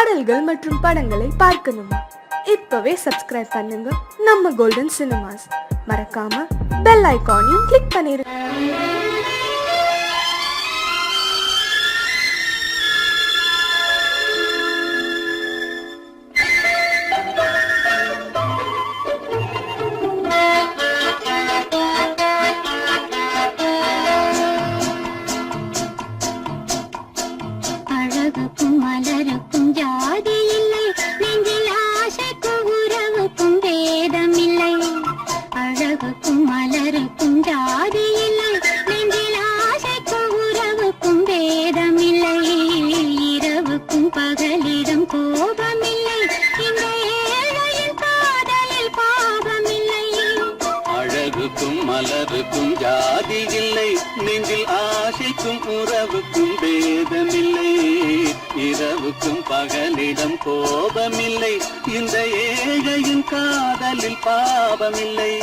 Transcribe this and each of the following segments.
பாடல்கள் மற்றும் படங்களை பார்க்கணுமா? இப்பவே சப்ஸ்கிரைப் பண்ணுங்க நம்ம கோல்டன் சினிமாஸ். மறக்காம பெல் ஐகானையும் கிளிக் பண்ணிருங்க. மலருக்கும் ஜாதி இல்லை, நெஞ்சில் ஆசைக்கும் உறவுக்கும் பேதமில்லை. இரவுக்கும் பகலிடம் கோபமில்லை, இந்த ஏழையின் காதலில் பாவமில்லை.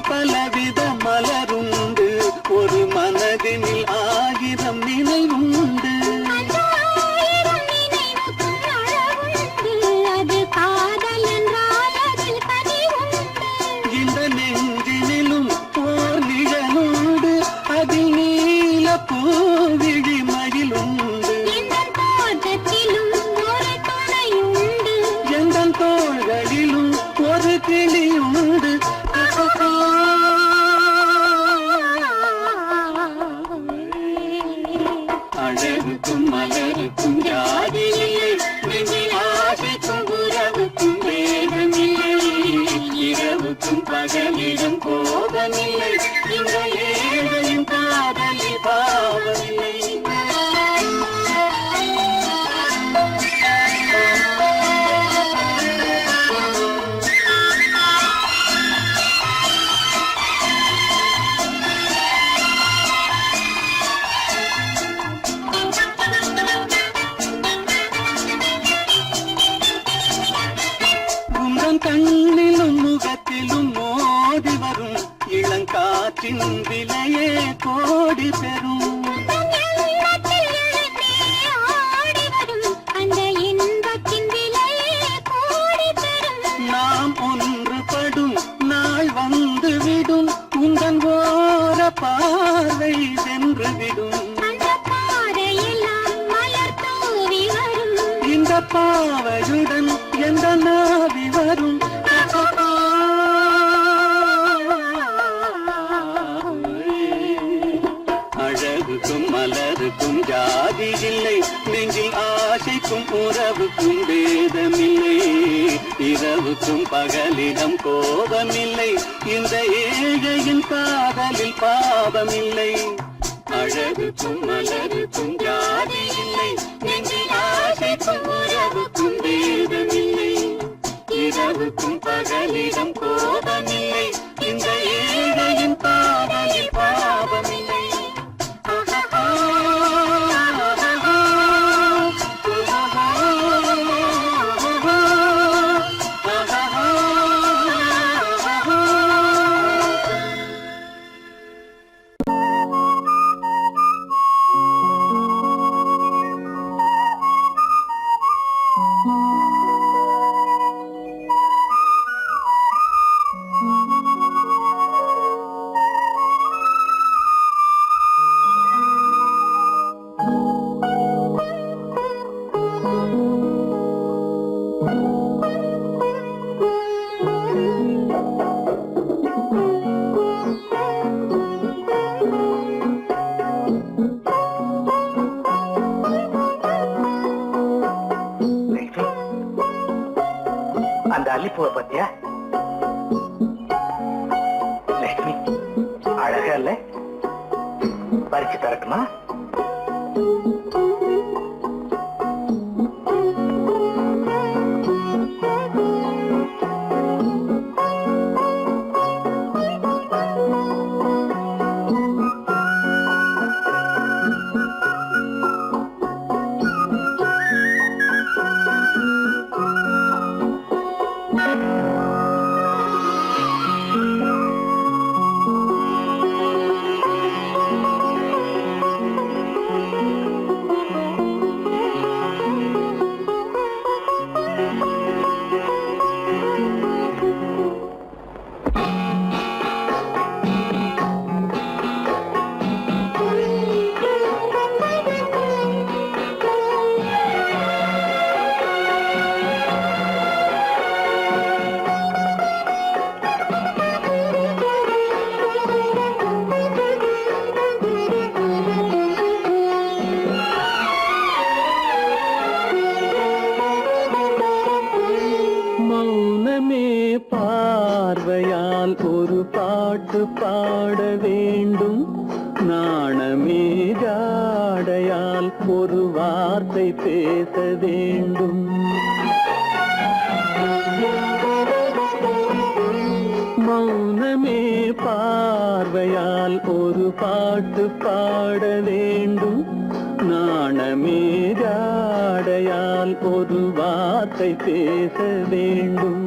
பலவித மலருண்டு, ஒரு மனதினில் 1000 நினைவுண்டு. இந்த நெஞ்சினிலும் ஓர் நிழலுண்டு, அதில் நீல பூவிழி மகிழுண்டு. எந்தன் தோள்களிலும் ஒரு கிளியுண்டு. அழகுக்கும் மலருக்கும் ஜாதி இல்லை, நெஞ்சில் ஆசைக்கும் உறவுக்கும் வேதமில்லை. இரவுக்கும் பகலிடம் கோபமில்லை, இந்த ஏழையின் காதலில் பாவமில்லை. கண்ணிலும் முகத்திலும் மோதி வரும் இளங்காற்றின் விலையே கோடி பெறும். நாம் ஒன்றுபடும் நாள் வந்துவிடும், உங்கள் ஓர பார்வை சென்றுவிடும். இந்த பாவையுடன் எந்த நாவி வரும். அழகுக்கும் மலருக்கும் ஜாதி இல்லை, நெஞ்சில் ஆசைக்கும் உறவுக்கும் வேதமில்லை. இரவுக்கும் பகலிடம் கோபமில்லை, இந்த ஏழையின் காதலில் பாவமில்லை. அழகுக்கும் மலருக்கும் ஜாதி இல்லை, நெஞ்சில் ஆசைக்கும் உறவுக்கும் வேதமில்லை. இரவுக்கும் பகலிடம் கோபமில்லை, இந்த ஏழையின் காதலில் பாவமில்லை. அந்த அல்லிப்பூவை பத்தியா லட்சுமி? அழகா இல்ல? பறிச்சு தரட்டுமா? வேண்டும். நாணமே ஜாடையால் ஒரு வார்த்தை பேச வேண்டும். மௌனமே பார்வையால் ஒரு பாட்டு பாட வேண்டும். நாணமே ஜாடையால் ஒரு வார்த்தை பேச வேண்டும்.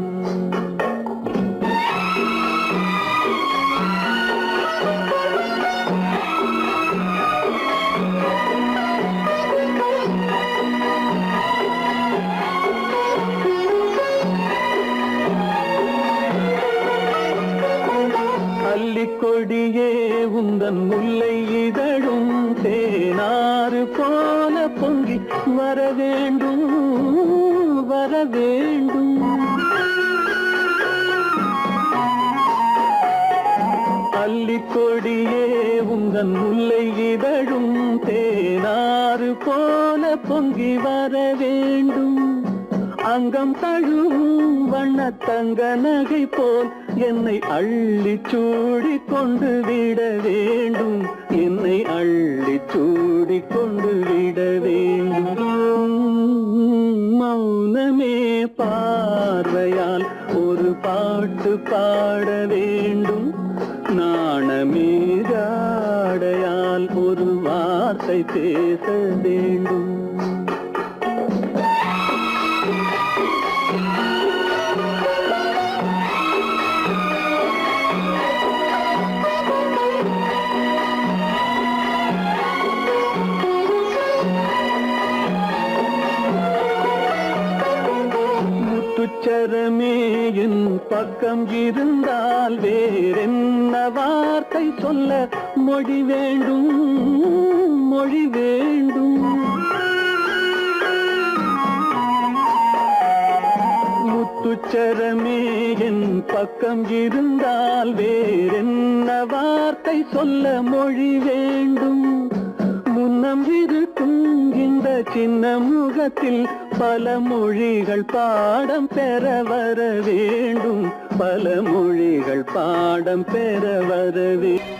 கொடியே உந்தன் முல்லை இதழும் தேனாறு போல பொங்கி வர வேண்டும், வர வேண்டும். அல்லிக்கொடியே உந்தன் முல்லை இதழும் தேனாறு போல பொங்கி வர வேண்டும். அங்கம் தழுவும் வண்ணத்தங்க நகை போல் என்னை அள்ளி சூடி கொண்டு விட வேண்டும். என்னை அள்ளி சூடி கொண்டு விட வேண்டும். மௌனமே பார்வையால் ஒரு பாட்டு பாட வேண்டும். நாணமே ஜாடையால் ஒரு வார்த்தை பேச வேண்டும். முத்துச்சரமே என் பக்கம் இருந்தால் வேறென்ன வார்த்தை சொல்ல மொழி வேண்டும், மொழி வேண்டும். முத்துச்சரமே என் பக்கம் இருந்தால் வேறென்ன வார்த்தை சொல்ல மொழி வேண்டும். முன்னம் இருக்கும் இந்த சின்ன முகத்தில் பல மொழிகள் பாடம் பெற வர வேண்டும். பல மொழிகள் பாடம் பெற வர வேண்டும்.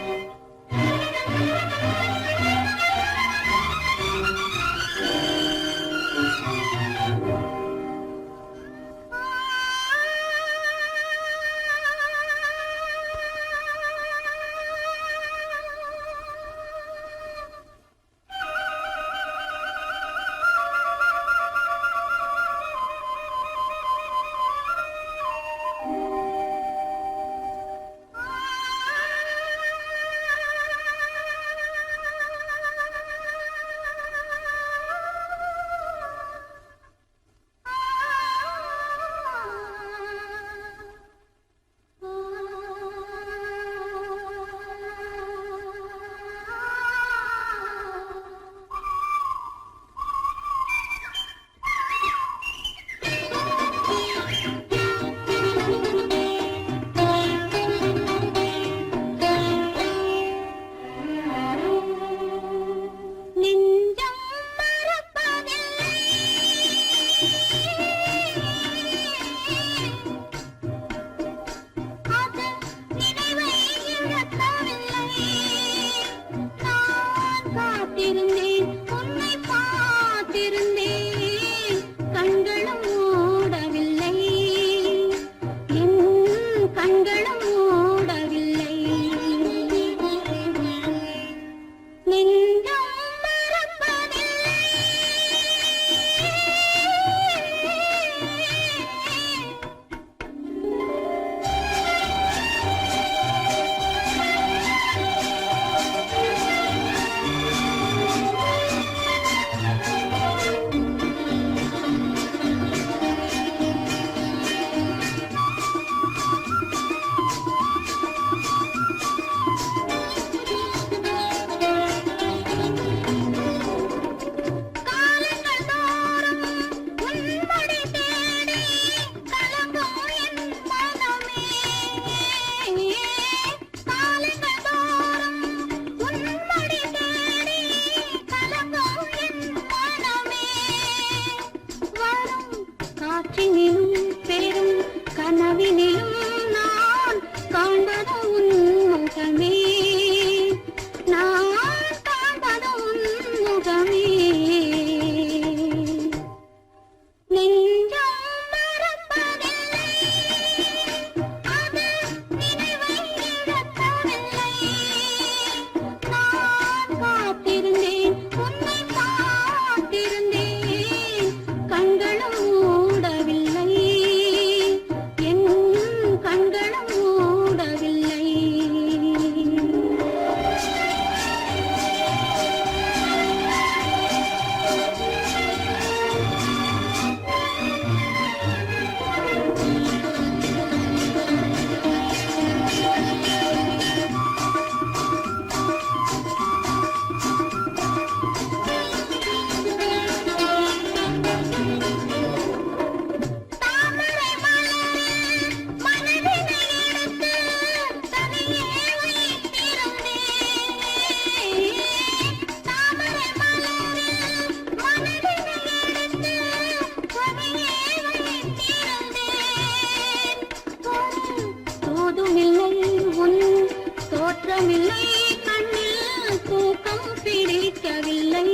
தூக்கமில்லை கண்ணில் தூக்கம் பிடிக்கவில்லை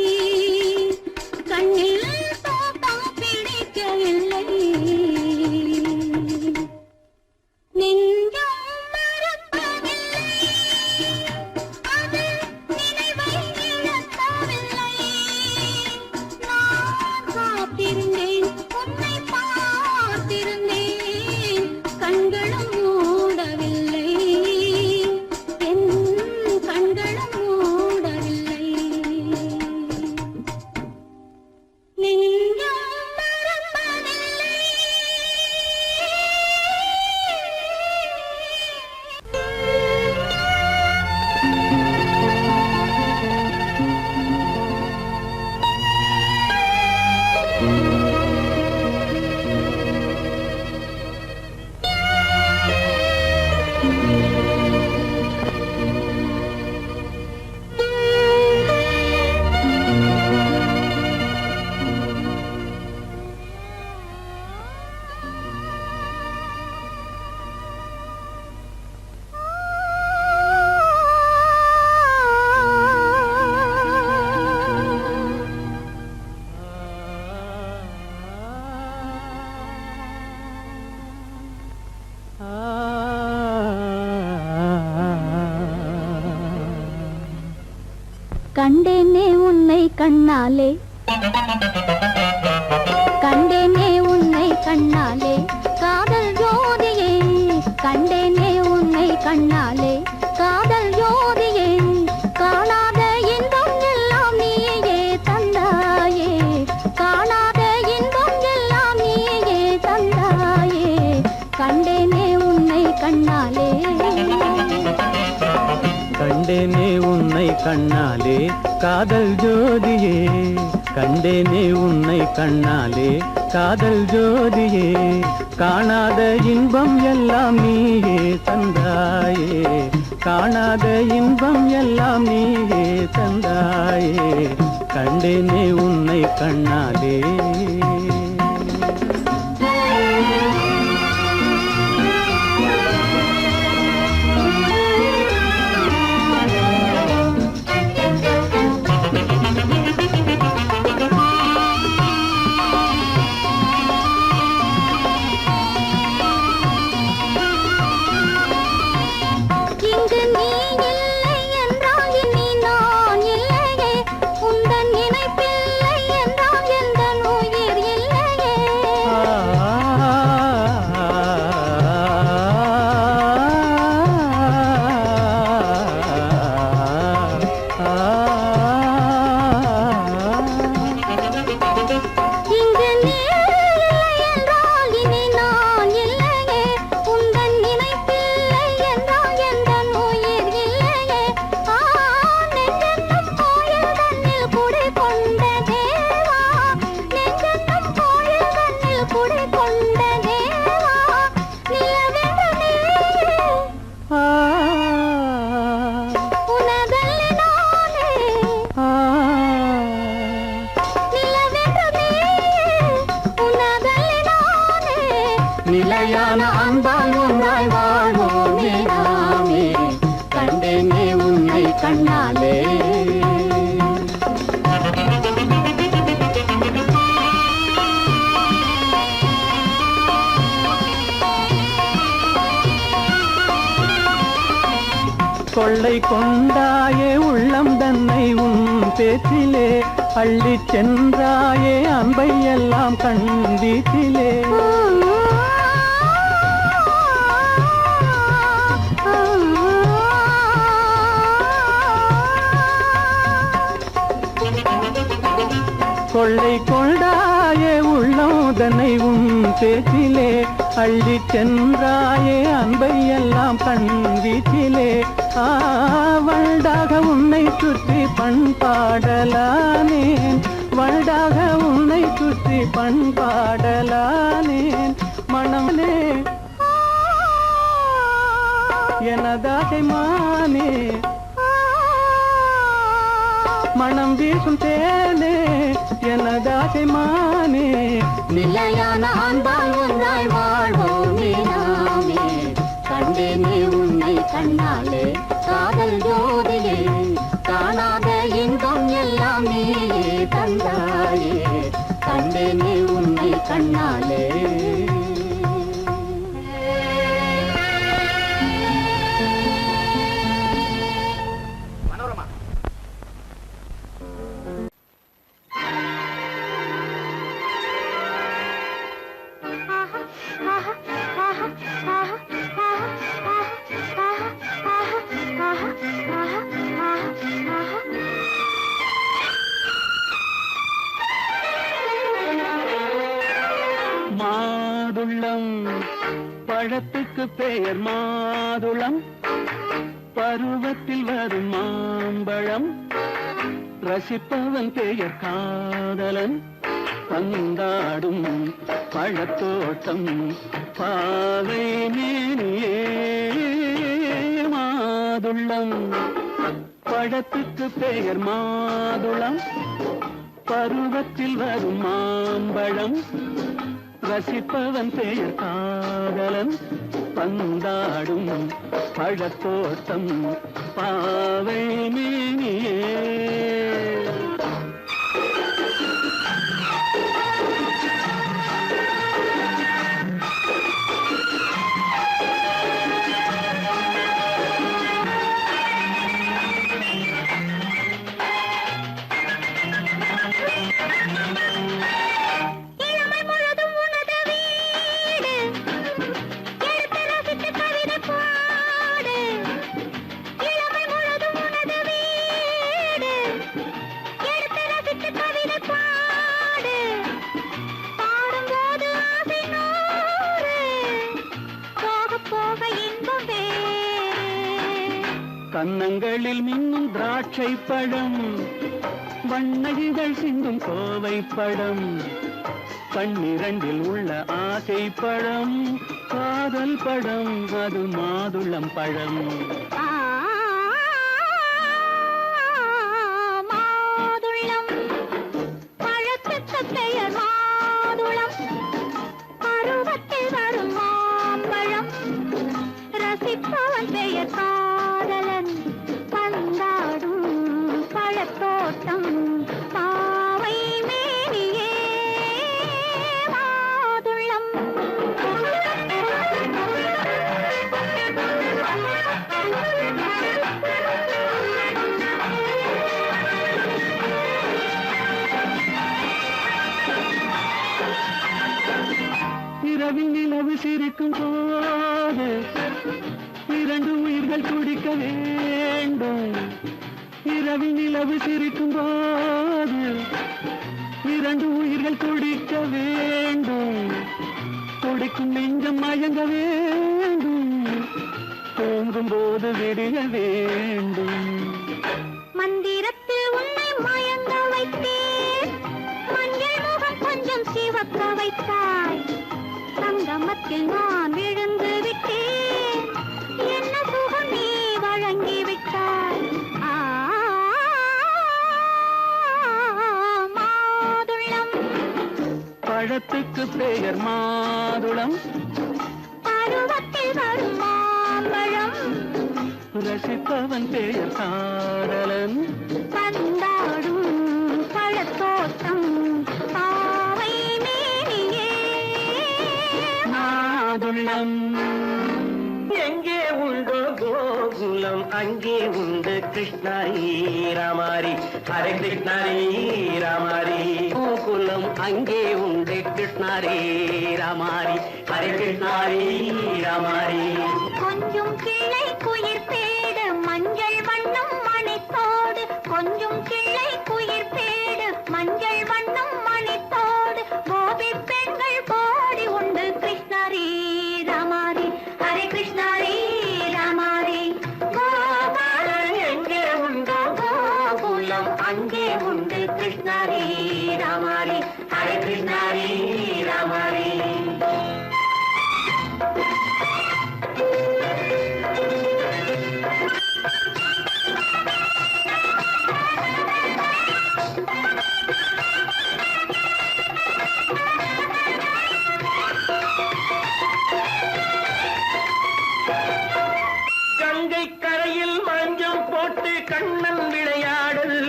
கண்ணில் தூக்கம் பிடிக்கவில்லை நெஞ்சம் மறப்பதில்லை அது நினைவை இழக்கவில்லை நான் காத்திருந்தேன் உன்னை பார்த்திருந்தேன் கண்களும் மூடவில்லை என் கண்களும் மூடவில்லை நெஞ்சம் மறப்பதில்லை கண்டேனே உன்னை கண்ணாலே கண்டேனே உன்னை கண்ணாலே காதல் ஜோதியே கண்டேனே உன்னை கண்ணாலே காதல் ஜோதியே காணாத இன்பம் எல்லாம் நீயே தந்தாயே காணாத இன்பம் எல்லாம் நீயே தந்தாயே கண்டேனே உன்னை கண்ணாலே கண்டேனே உன்னை கண்ணாலே காதல் ஜோதியே கண்டேனே உன்னை கண்ணாலே காதல் ஜோதியே காணாத இன்பம் எல்லாம் நீயே தந்தாயே காணாத இன்பம் எல்லாம் நீயே தந்தாயே கண்டேனே உன்னை கண்ணாலே இங்கு நீ இல்லை என்றால் இனி நான் இல்லையே உந்தன் நினைப்பில்லை என்றால் எந்த உயிர் இல்லையே இங்கு நீ இல்லை என்றால் இனி நான் இல்லையே உந்தன் நினைப்பில்லை என்றால் எந்த உயிர் இல்லையே நெஞ்சென்னும் கோயில் தன்னில் குடி கொண்ட தேவா நெஞ்சென்னும் கோயில் தன்னில் குடி கொண்ட தேவா நிலவென்ற நீயே உனதல்ல நானே நிலவென்ற நீயே உனதல்ல நானே நிலையான அன்பால் ஒன்றாய் வாழ்வோமே நாமே கண்டேனே உன்னை கண்ணாலே கொள்ளை கொண்டாயே உள்ளம் தன்னை உன் பேச்சிலே அள்ளிச் சென்றாயே அன்பை எல்லாம் கண் வீட்டிலே கொள்ளை கொண்டாயே உள்ளம் தன்னை உன் பேச்சிலே அள்ளிச் சென்றாயே அன்பை எல்லாம் கண் வீட்டிலே வண்டாக உன்னை சுற்றி பண்பாடலானேன் வண்டாக உன்னை சுற்றி பண்பாடலானேன் மனமே எனதாகை மானே மனம் வீசும் தேனே எனதாகை மானே நிலையான அன்பால் ஒன்றாய் வாழ்வோமே நாமே கண்டேனே உன்னை கண்ணாலே காதல் பழத்துக்கு பெயர் மாதுளம், பருவத்தில் வரும் மாம்பழம், ரசிப்பவன் பெயர் காதலன், பந்தாடும் பழத்தோட்டம் பாவை மேனியே மாதுளம். பழத்துக்கு பெயர் மாதுளம், பருவத்தில் வரும் மாம்பழம், ரசிப்பவன் பெயர் காதலன், பந்தாடும் பழத்தோட்டம் பாவை மேனியே. கன்னங்களில் மின்னும் திராட்சை பழம், வண்ணகிகள் சிந்தும் கோவை பழம், கண்ணிரண்டில் உள்ள ஆசை பழம் காதல் பழம், அது மாதுளம் பழம். மாதுளம் பழத்துக்கு பெயர் மாதுளம், பருவத்தில் வரும் மாம்பழம், ரசிப்பவன் பெயர் காதலன், பந்தாடும் பழத்தோட்டம் பாவை மேனியே மாதுளம். இரவில் நிலவு சிரிக்கும் போது இரண்டு உயிர்கள் துடிக்க வேண்டும். இரவில் நிலவு சிரிக்கும் போது இரண்டு உயிர்கள் துடிக்க வேண்டும். துடிக்கும் நெஞ்சம் மயங்க வேண்டும், தூங்கும் போது விடிய வேண்டும். மந்திரத்தில் உன்னை மயங்க வைத்தேன், மஞ்சள் முகம் கொஞ்சம் சிவக்க வைத்தாய், சங்கமத்தில் நான் விழுந்து விட்டேன், என்ன சுகம் நீ வழங்கி விட்டாய். மாதுளம் பழத்துக்கு பெயர் மாதுளம், பருவத்தில் வரும் மாம்பழம், ரசிப்பவன் பெயர் காதலன், பந்தாடும் பழத்தோட்டம் பாவை மேனியே மாதுளம். எங்கே உண்டோ கோகுலம் அங்கே உண்டு கிருஷ்ணாரி ராமாரி, ஹரே கிருஷ்ணாரி ராமாரி. கோகுலம் அங்கே உண்டு கிருஷ்ணாரி ராமாரி, ஹரே கிருஷ்ணாரி ராமாரி. கொஞ்சம் கிளை குயிர் பேடு மஞ்சள் வண்ணம் மணித்தோடு, கொஞ்சம் கிளை குயிர் பேடு மஞ்சள் வண்ணம் மணித்தோடு, கோபி பெண்கள் கோடி உண்டு கிருஷ்ணாரி ராமாரி, ஹரே கிருஷ்ணாரி ராமாரி. கோபாலன் எங்கே உண்டோ கோகுலம் அங்கே உண்டு கிருஷ்ணாரி ராமாரி, ஹரே கிருஷ்ணாரி ராமாரி. கங்கை கரையில் மஞ்சள் போட்டு கண்ணன் விளையாடல்,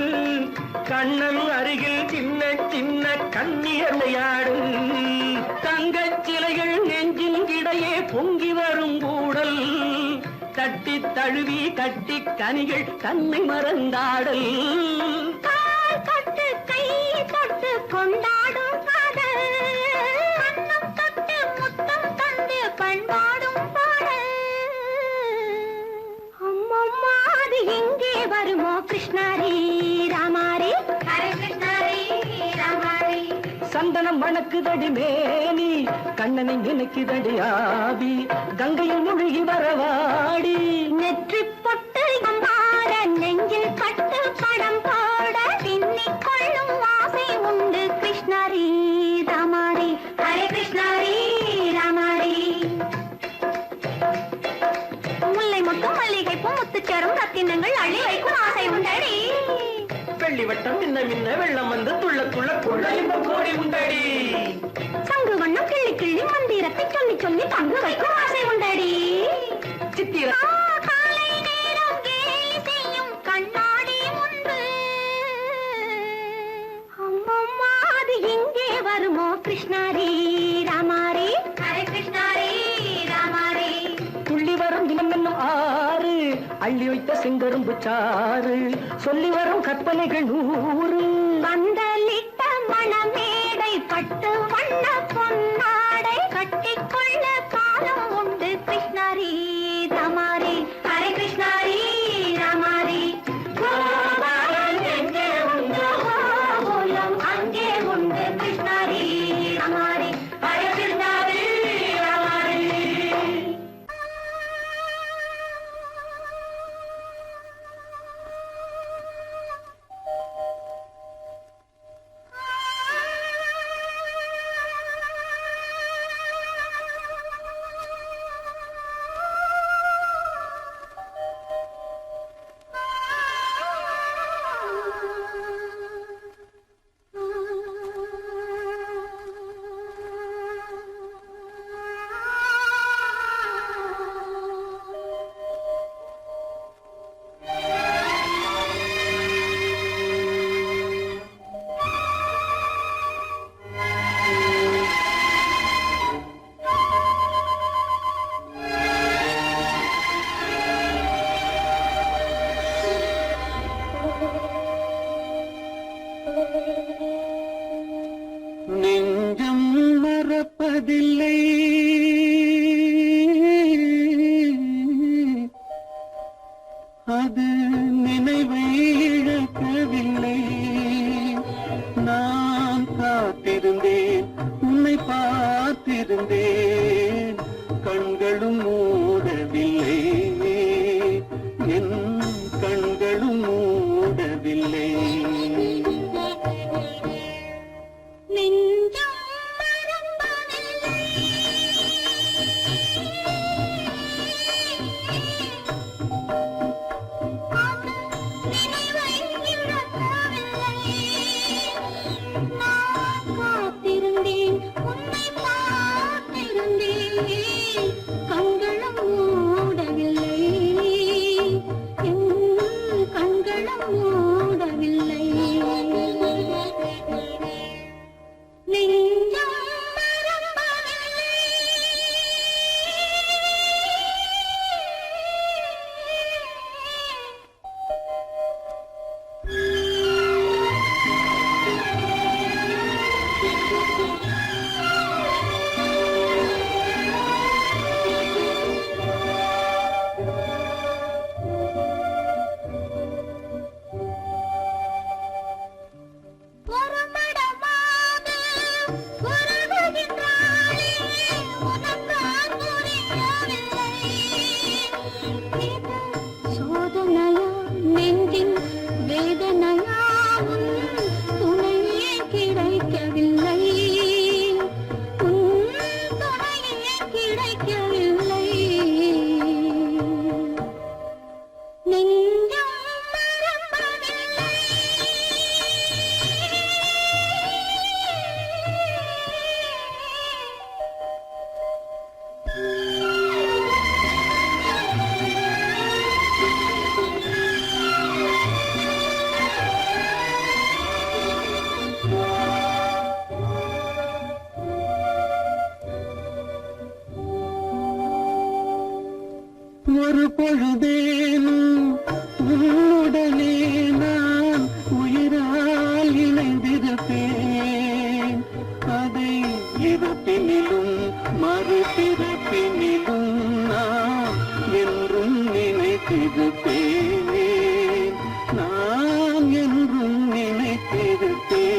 கண்ணன் அருகில் சின்ன சின்ன கண்ணியர் விளையாடல், தங்கச் சிலைகள் நெஞ்சின் இடையே பொங்கி வரும் கூடல், தட்டி தழுவி கட்டி கனிகள் தன்னை மறந்தாடல், கால் தொட்டு கை தொட்டு கொண்டாடும் காதல், கண்ணம் தொட்டு முத்தம் தந்து பண்பாடும் பாடல். அம்மம்மா அது எங்கே வருமோ கிருஷ்ணாரி ராமாரி, ஹரே கிருஷ்ணாரி ராமாரி. சந்தனம் வண்ண மணக்குதடி மேனி கண்ணனை நினைக்குதடி ஆவி கங்கையில் மூழ்கி வரவாடி நெற்றி பொட்டு மாற நெஞ்சில் பட்டு படம் போட பின்னிக் கொள்ளும் ஆசை உண்டு கிருஷ்ணாரி ராமாரி ஹரே கிருஷ்ணாரி ராமாரி முல்லை மொட்டும் மல்லிகை பூ முத்துச்சேரும் ரத்தினங்கள் அள்ளி வைக்கும் ஆசை உண்டடி வெள்ளி வட்டம் மின்ன மின்ன வெள்ளம் வந்து துள்ள துள்ள கொள்ள இன்பம் கோடி உண்டடி சங்கு வண்ணம் கிள்ளி கிள்ளி மந்திரத்தை சொல்லி சொல்லி பங்கு வைக்கும் ஆசை உண்டடி சித்திர காலை நேரம் கேலி செய்யும் கண்ணாடி முன்பு அம்மம்மா அது எங்கே வருமோ கிருஷ்ணாரி ராமாரி ஹரே கிருஷ்ணாரி ராமாரி துள்ளி வரும் தினம் என்னும் ஆறு அள்ளி வைத்த செங்கரும்பு சாறு சொல்லி வரும் கற்பனைகள் 100 பந்தலிட்ட மணமேடை பட்டு வண்ண பொன்னாடை கட்டிக்கொள்ள காலம் உண்டு கிருஷ்ணாரி ராமாரி ஹரே கிருஷ்ணாரி ராமாரி கோபாலன் எங்கே உண்டோ கோலம் அங்கே உண்டு கிருஷ்ணாரி ராமாரி ஹரே கிருஷ்ணாரி ராமாரி நெஞ்சம் மறப்பதில்லை அது நினைவை இழக்கவில்லை நான் காத்திருந்தேன் உன்னை பார்த்திருந்தேன் கண்களும் மூடவில்லை என் கண்களும் மூடவில்லை நெஞ்சம் மறப்பதில்லை அது நினைவை இழக்கவில்லை நான் காத்திருந்தேன் உன்னை பார்த்திருந்தேன் கண்களும் மூடவில்லை என் கண்களும் மூடவில்லை நெஞ்சம் மறப்பதில்லை ஒரு மடமாக உறவுகின்றாளே உனக்கால் புரியவில்லை இது சோதனையா நெஞ்சின் வேதனையா உன் துணையே கிடைக்கவில்லை உன் துணையே கிடைக்கவில்லை நெஞ்சம் மறப்பதில்லை ஒரு பொழுதேனும் உன்னுடனே நான் உயிரால் இணைந்திருப்பேன் அதை இருப்பினிலும் மறுபிறப்பினிலும் நான் என்றும் நினைத்திருப்பேன் நான் என்றும் நினைத்திருப்பேன்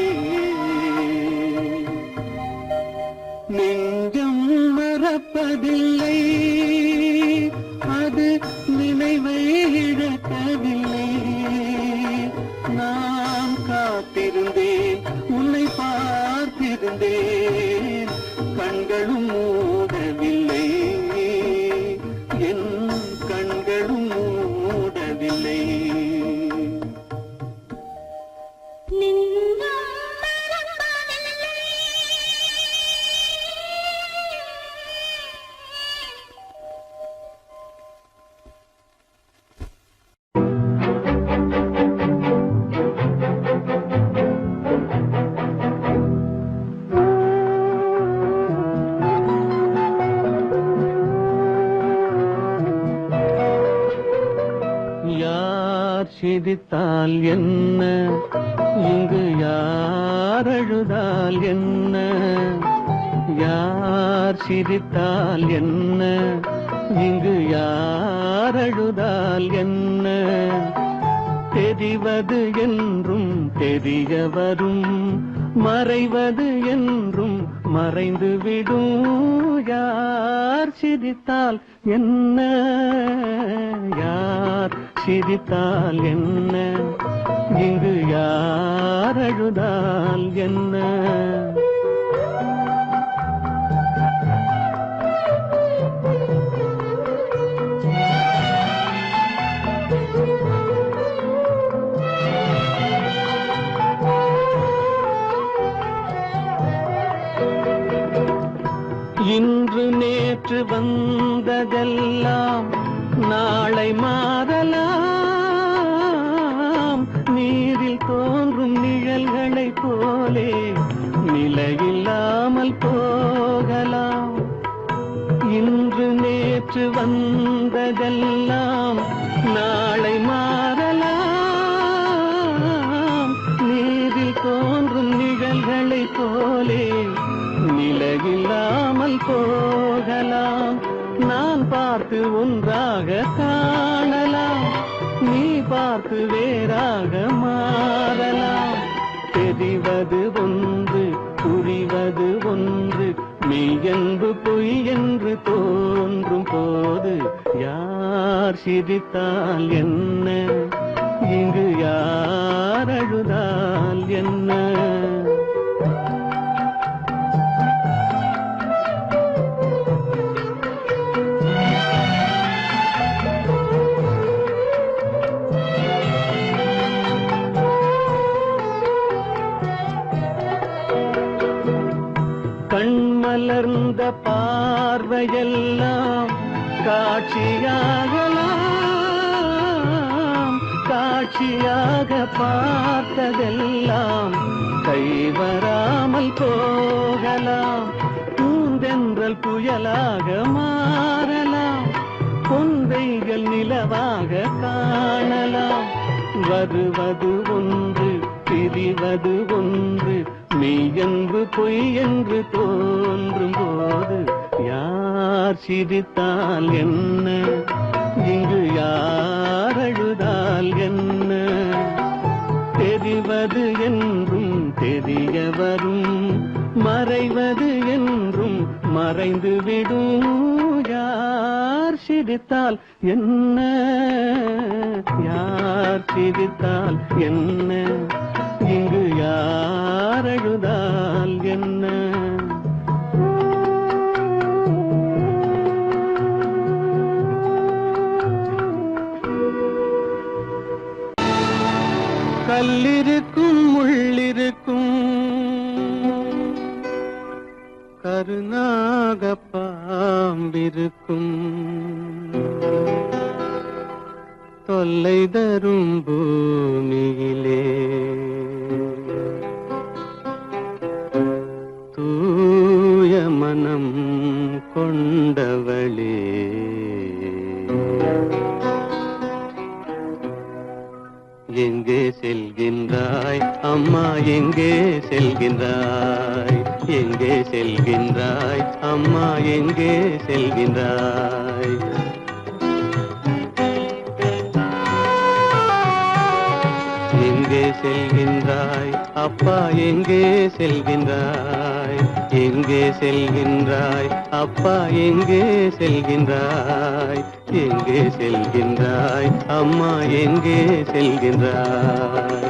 சிரித்தால் என்ன, இங்கு யார் அழுதால் என்ன, யார் சிரித்தால் என்ன, இங்கு யார் அழுதால் என்ன, தெரிவது என்றும் தெரிய வரும், மறைவது என்றும் மறைந்து விடும். யார் சிரித்தால் என்ன, யார் சிரித்தால் என்ன, இங்கு யார் அழுதால் என்ன. இன்று நேற்று வந்ததெல்லாம் நாளை மாறலாம், நீரில் தோன்றும் நிழல்களைப் போலே நிலையில்லாமல் போகலாம். இன்று நேற்று வந்ததெல்லாம் நாளை மாறலாம், நீரில் தோன்றும் நிழல்களைப் போலே நிலையில்லாமல் போகலாம். நான் பார்த்து ஒன்றாக காணலாம், நீ பார்த்து வேறாக மாறலாம். தெரிவது ஒன்று, புரிவது ஒன்று, மெய் என்று பொய் என்று தோன்றும் போது யார் சிரித்தால் என்ன, இங்கு யார் அழுதால் என்ன. கண்மலர்ந்த பார்வையெல்லாம் காட்சியாகலாம், காட்சியாக பார்த்ததெல்லாம் கைவராமல் போகலாம். பூந்தென்றல் புயலாக மாறலாம், பொந்தைகள் நிலவாக காணலாம். வருவது ஒன்று, பிரிவது ஒன்று, மெய் என்று பொய் என்று தோன்றும் போது யார் சிரித்தால் என்ன, இங்கு யார் அழுதால் என்ன. தெரிவது என்றும் தெரிய வரும், மறைவது என்றும் மறைந்து விடும். யார் சிரித்தால் என்ன, யார் சிரித்தால் என்ன, இங்கு யார் அழுதால் என்ன. கல்லிருக்கும் முள்ளிருக்கும், கருநாக பாம்பிருக்கும், தொல்லை தரும் பூமியிலே தூய மனம் கொண்டவளே. எங்கே செல்கின்றாய் அம்மா, எங்கே செல்கின்றாய், எங்கே செல்கின்றாய் அம்மா, எங்கே செல்கின்றாய். எங்கே செல்கின்றாய் அப்பா, எங்கே செல்கின்றாய், எங்கே செல்கின்றாய் அப்பா, எங்கே செல்கின்றாய், எங்கே செல்கின்றாய் அம்மா, எங்கே செல்கின்றாய்.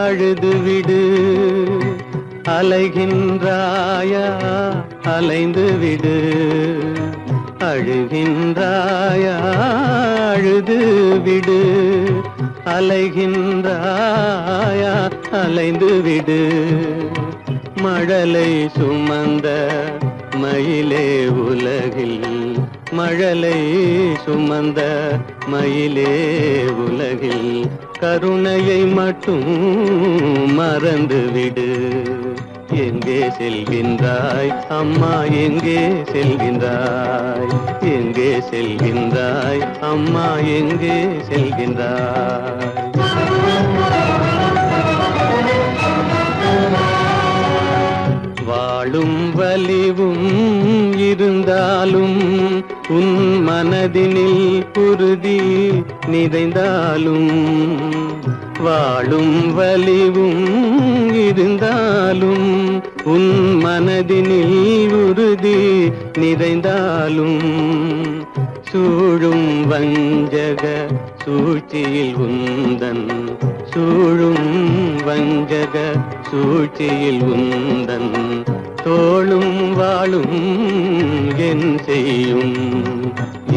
அழுது விடு, அலைகின்றாயா அலைந்து விடு. அழுகின்றாயா அழுது விடு, அலைகின்றாயா அலைந்து விடு. மழலை சுமந்த மயிலே உலகில், மழலை சுமந்த மயிலே உலகில் கருணையை மட்டும் மறந்துவிடு. எங்கே செல்கின்றாய் அம்மா, எங்கே செல்கின்றாய்? எங்கே செல்கின்றாய் அம்மா, எங்கே செல்கின்றாய்? வாழும் வலிவும் இருந்தாலும் உன் மனதினில் உறுதி நிறைந்தாலும், வாழும் வலிவும் இருந்தாலும் உன் மனதினில் உறுதி நிறைந்தாலும், சூழும் வஞ்சக சூழ்ச்சியில் உந்தன், சூழும் வஞ்சக சூழ்ச்சியில் உந்தன் தோளும் வாழும் என் செய்யும்.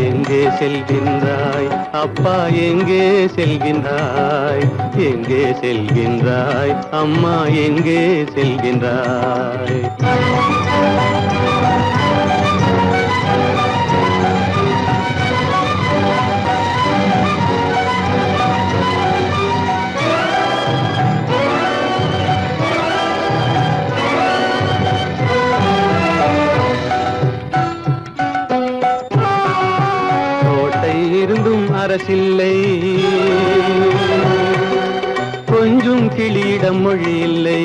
எங்கே செல்கின்றாய் அப்பா, எங்கே செல்கின்றாய்? எங்கே செல்கின்றாய் அம்மா, எங்கே செல்கின்றாய்? இருந்தும் அரசில்லை, கொஞ்சம் கிளியிடம் மொழி இல்லை,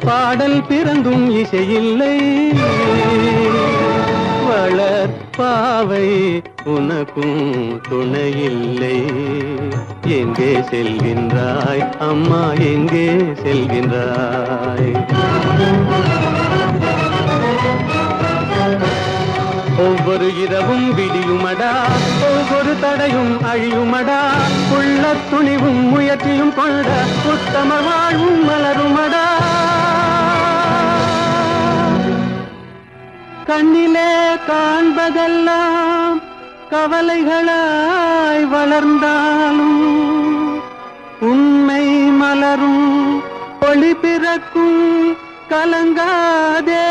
பாடல் பிறந்தும் இசையில்லை, வளர் பாவை உனக்கும் துணையில்லை. எங்கே செல்கின்றாய் அம்மா, எங்கே செல்கின்றாய்? ஒவ்வொரு இரவும் விடியுமடா, ஒவ்வொரு தடையும் அழியுமடா, உள்ள துணிவும் முயற்சியும் கொண்ட உத்தம வாழ்வும் மலருமடா. கண்ணிலே காண்பதெல்லாம் கவலைகளாய் வளர்ந்தாலும், உண்மை மலரும் ஒளி பிறக்கும் கலங்காதே.